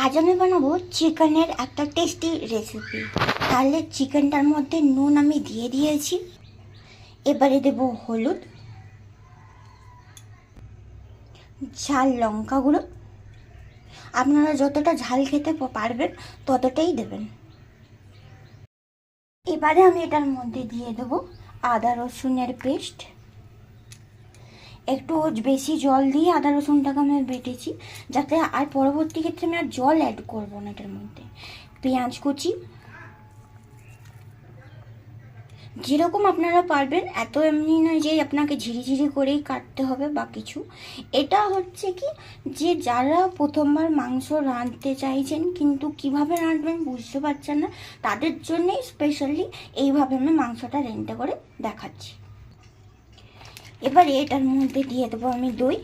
আজ আমি বানাবো চিকেনের একটা টেস্টি রেসিপি। তাহলে চিকেনটার মধ্যে নুন আমি দিয়ে দিয়েছি। এবারে দেব হলুদ, ঝাল লঙ্কা গুঁড়ো। আপনারা যতটা ঝাল খেতে পারবেন ততটাই দেবেন। এবারে আমি এটার মধ্যে দিয়ে দেব আদা রসুনের পেস্ট। একটু বেশি জল দিয়ে আদা রসুনটাকে আমি বেটেছি, যাতে আর পরবর্তী ক্ষেত্রে আমি আর জল অ্যাড করবো না এটার মধ্যে। পেঁয়াজ কুচি, যেরকম আপনারা পারবেন, এত এমনি নয় যে আপনাকে ঝিরিঝিরি করেই কাটতে হবে বা কিছু। এটা হচ্ছে কি, যে যারা প্রথমবার মাংস রাঁধতে চাইছেন কিন্তু কিভাবে রাঁধবেন বুঝতে পারছেন না, তাদের জন্যই স্পেশালি এইভাবে আমি মাংসটা রেঁধে করে দেখাচ্ছি। এবার এটার মধ্যে দিয়ে দেবো আমি দই।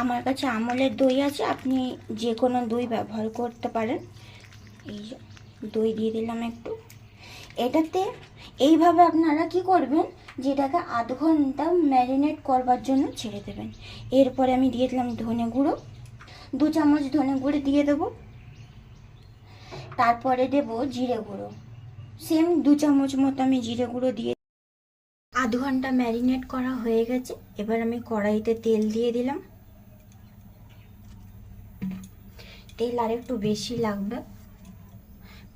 আমার কাছে আমলের দই আছে, আপনি যে কোনো দই ব্যবহার করতে পারেন। এই দই দিয়ে দিলাম একটু। এটাতে এইভাবে আপনারা কি করবেন, যেটাকে আধ ঘন্টা ম্যারিনেট করবার জন্য ছেড়ে দেবেন। এরপরে আমি দিয়ে দিলাম ধনে গুঁড়ো, 2 চামচ ধনে গুঁড়ো দিয়ে দেবো। তারপরে দেব জিরে গুঁড়ো, সেম 2 চামচ মতো আমি জিরে গুঁড়ো দিয়ে। আধ ঘন্টা ম্যারিনেট করা হয়ে গেছে। এবার আমি কড়াইতে তেল দিয়ে দিলাম। তেল আর একটু বেশি লাগবে,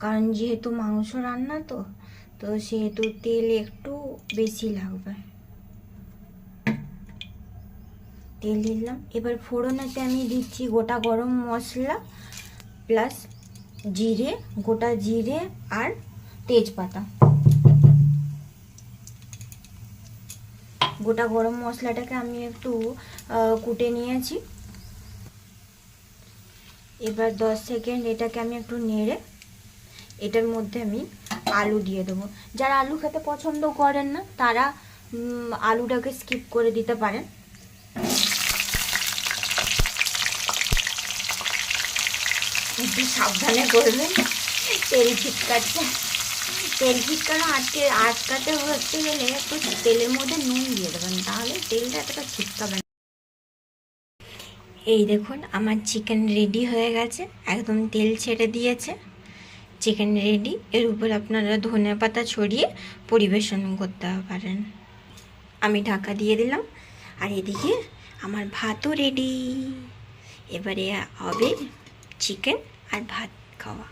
কারণ যেহেতু মাংস রান্না তো সেহেতু তেল একটু বেশি লাগবে। তেল দিলাম। এবার ফোড়নেতে আমি দিচ্ছি গোটা গরম মশলা প্লাস জিরে, গোটা জিরে আর তেজপাতা। গোটা গরম মশলাটাকে আমি একটু কুটে নিয়েছি। এবার 10 সেকেন্ড এটাকে আমি একটু নেড়ে এটার মধ্যে আমি আলু দিয়ে দেবো। যারা আলু খেতে পছন্দ করেন না তারা আলুটাকে স্কিপ করে দিতে পারেন। একটু সাবধানে করবেন, তেল ছিটকাচ্ছে। তেল ছিটকানো আটকাতে হতে গেলে একটু তেলের মধ্যে নুন দিয়ে দেবেন, তাহলে তেলটা এতটা ছিটকাবে না। এই দেখুন আমার চিকেন রেডি হয়ে গেছে, একদম তেল ছেড়ে দিয়েছে। Chicken ready. এর উপর আপনারা ধনেপাতা ছড়িয়ে পরিবেশন করতে পারেন। আমি ঢাকা দিয়ে দিলাম। আর এদিকে আমার ভাতও রেডি। এবারে হবে চিকেন আর ভাত খাওয়া।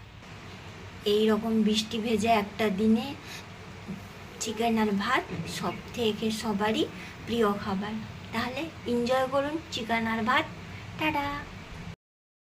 এই রকম বৃষ্টি ভেজে একটা দিনে চিকেন আর ভাত সবারই প্রিয় খাবার। তাহলে এনজয় করুন চিকেন আর ভাত। টাটা।